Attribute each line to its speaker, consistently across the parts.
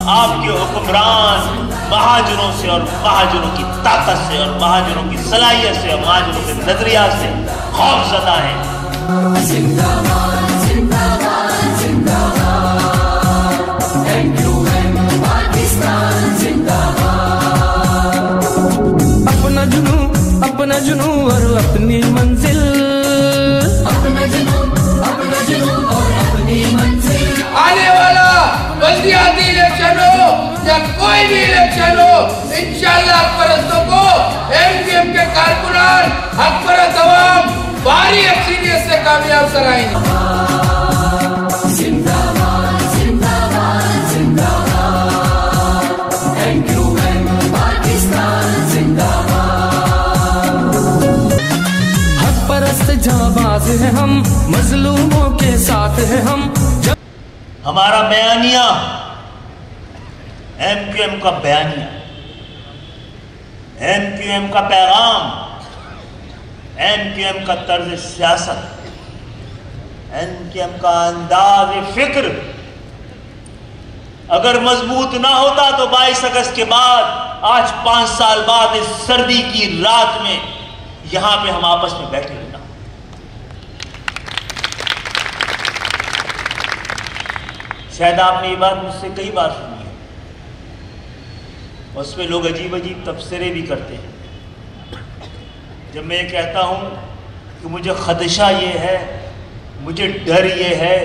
Speaker 1: آپ کے حکمران مہاجروں سے اور مہاجروں کی طاقت سے اور مہاجروں کی صلاحیت سے اور مہاجروں کے نظریات سے خوف زدہ ہیں۔
Speaker 2: اپنا جنوں اور اپنی منزل، اپنا جنوں اور اپنی منزل۔
Speaker 3: آنے والا بلدیاتی الیکشن ہو یا کوئی بھی الیکشن ہو، انشاءاللہ حق پرستوں کو MQM کے کارکنان حق پرست عوام بھاری اکثریت سے کامیاب کرائیں گے۔
Speaker 2: جانباز ہیں ہم، مظلوموں کے ساتھ ہیں ہم۔
Speaker 1: ہمارا بیانیہ MQM کا بیانیہ، MQM کا پیغام، MQM کا طرز سیاست، MQM کا انداز فکر اگر مضبوط نہ ہوتا تو 22 اگست کے بعد آج 5 سال بعد اس سردی کی رات میں یہاں پہ ہم آپس میں بیٹھے ہونا۔ شاید آپ نے یہ بات مجھ سے کئی بار سنی ہے، اس پہ لوگ عجیب عجیب تبصرے بھی کرتے ہیں۔ جب میں یہ کہتا ہوں کہ مجھے خدشہ یہ ہے، مجھے ڈر یہ ہے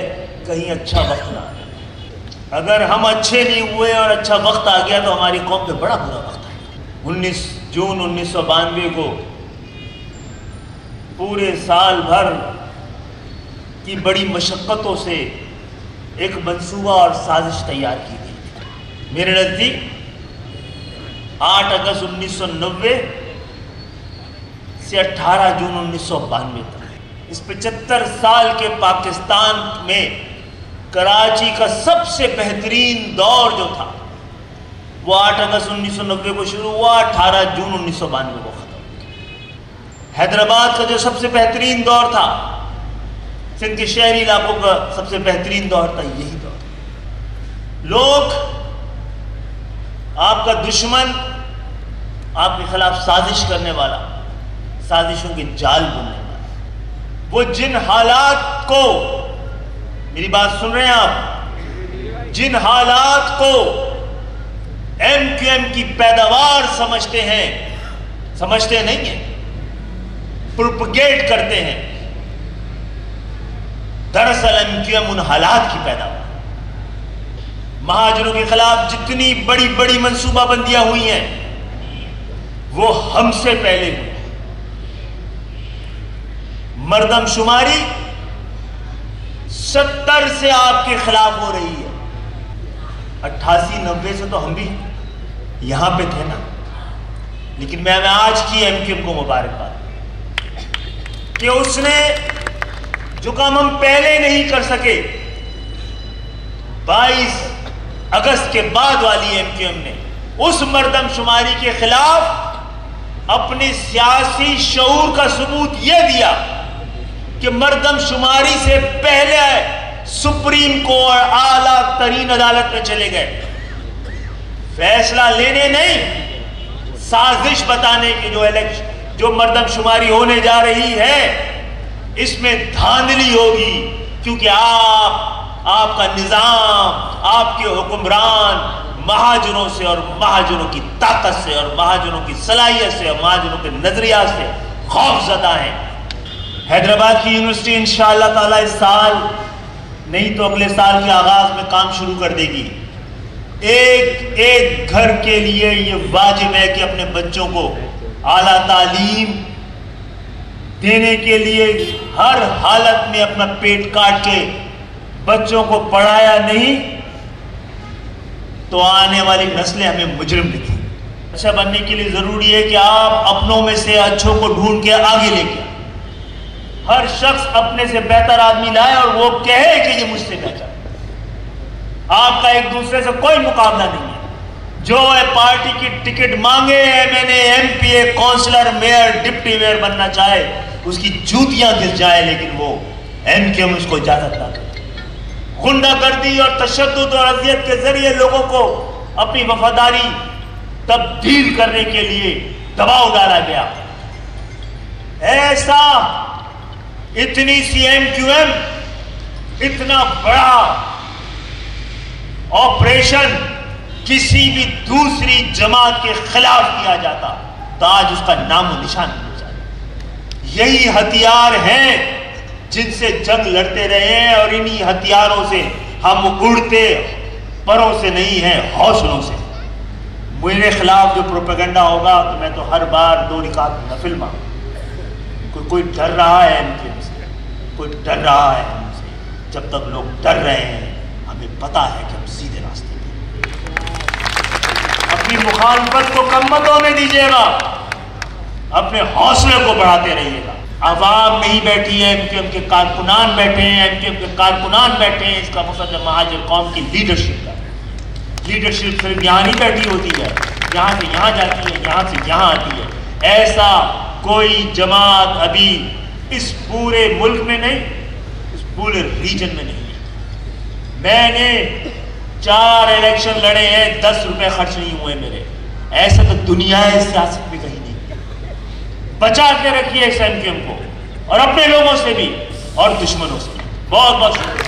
Speaker 1: کہیں اچھا وقت نہ آئے، اگر ہم اچھے نہیں ہوئے اور اچھا وقت آ گیا تو ہماری قوم پہ بڑا برا وقت آئے گا۔ 19 جون 1992 کو پورے سال بھر کی بڑی مشقتوں سے ایک منصوبہ اور سازش تیار کی گئی۔ میرے نزدیک 8 اگست 1990 سے 18 جون 1992 تک اس 75 سال کے پاکستان میں کراچی کا سب سے بہترین دور جو تھا وہ 8 اگست 1990 کو شروع ہوا، 18 جون 1992 کو ختم۔ حیدرآباد کا جو سب سے بہترین دور تھا، سندھ کے شہری علاقوں کا سب سے بہترین دور تھا، یہی دور۔ لوگ، آپ کا دشمن، آپ کے خلاف سازش کرنے والا، سازشوں کے جال بننے والا، وہ جن حالات کو، میری بات سن رہے ہیں آپ، جن حالات کو MQM کی پیداوار سمجھتے ہیں، سمجھتے نہیں ہیں، پروپگیٹ کرتے ہیں، دراصل MQM ان حالات کی پیداوار۔ مہاجروں کے خلاف جتنی بڑی بڑی منصوبہ بندیاں ہوئی ہیں وہ ہم سے پہلے ہوئی۔ مردم شماری 70 سے آپ کے خلاف ہو رہی ہے، 88-90 سے تو ہم بھی یہاں پہ تھے نا، لیکن میں آج کی MQM کو مبارکباد کہ اس نے جو کام ہم پہلے نہیں کر سکے 22 اگست کے بعد والی MQM نے اس مردم شماری کے خلاف اپنے سیاسی شعور کا ثبوت یہ دیا کہ مردم شماری سے پہلے سپریم کورٹ اعلیٰ ترین عدالت میں چلے گئے، فیصلہ لینے نہیں، سازش بتانے کی جو مردم شماری ہونے جا رہی ہے اس میں دھاندلی ہوگی، کیونکہ آپ کا نظام، آپ کے حکمران مہاجروں سے اور مہاجروں کی طاقت سے اور مہاجروں کی صلاحیت سے اور مہاجروں کے نظریات سے خوف زدہ ہیں۔ حیدرآباد کی یونیورسٹی انشاءاللہ تعالیٰ اس سال نہیں تو اگلے سال کے آغاز میں کام شروع کر دے گی۔ ایک گھر کے لیے یہ واجب ہے کہ اپنے بچوں کو اعلیٰ تعلیم دینے کے لیے ہر حالت میں اپنا پیٹ کاٹ کے بچوں کو پڑھایا نہیں تو آنے والی نسلیں ہمیں مجرم لکھیں۔ اچھا بننے کے لیے ضروری ہے کہ آپ اپنوں میں سے اچھوں کو ڈھونڈ کے آگے لے کے ہر شخص اپنے سے بہتر آدمی لائے اور وہ کہے کہ یہ مجھ سے بہتر۔ آپ کا ایک دوسرے سے کوئی مقابلہ نہیں ہے، جو پارٹی کی ٹکٹ مانگے MNA MPA councillor mayor deputy mayor بننا چاہے اس کی جوتیاں گر جائے، لیکن وہ MQM اس کو اجازت نہ کرے۔ غنڈہ گردی اور تشدد اور اذیت کے ذریعے لوگوں کو اپنی وفاداری تبدیل کرنے کے لیے دباؤ ڈالا گیا. ایسا اتنی سی ایم کیو ایم اتنا بڑا آپریشن کسی بھی دوسری جماعت کے خلاف کیا جاتا تو آج اس کا نام و نشان نہیں ہو جاتا. یہی ہتھیار ہیں جن سے جنگ لڑتے رہے ہیں اور انہی ہتھیاروں سے ہم اڑتے پروں سے نہیں ہیں، حوصلوں سے. میرے خلاف جو پروپیگنڈا ہوگا تو میں تو ہر بار 2 رکعت نفل مانگوں. کوئی ڈر رہا ہے ان کے سے، کوئی ڈر رہا ہے ہم سے. جب تک لوگ ڈر رہے ہیں ہمیں پتا ہے کہ ہم سیدھے راستے پہ. اپنی مخالفت کو کم مت ہونے دیجیے گا، اپنے حوصلے کو بڑھاتے رہیے گا. عوام نہیں بیٹھی ہے، ایم کیو ایم کے کارکنان بیٹھے ہیں، ایم کیو ایم کے کارکنان بیٹھے ہیں. اس کا مقصد ہے مہاجر قوم کی لیڈرشپ کا. لیڈرشپ صرف یہاں نہیں بیٹھی ہوتی ہے، یہاں سے یہاں جاتی ہے، یہاں سے یہاں آتی ہے. ایسا کوئی جماعت ابھی اس پورے ملک میں نہیں، اس پورے ریجن میں نہیں ہے. میں نے 4 الیکشن لڑے ہیں، 10 روپے خرچ نہیں ہوئے میرے. ایسا تو دنیا ہے سیاست میں کہیں نہیں. بچا کے رکھیے اس ایم کیو ایم کو اور اپنے لوگوں سے بھی اور دشمنوں سے. بہت بہت شکریہ.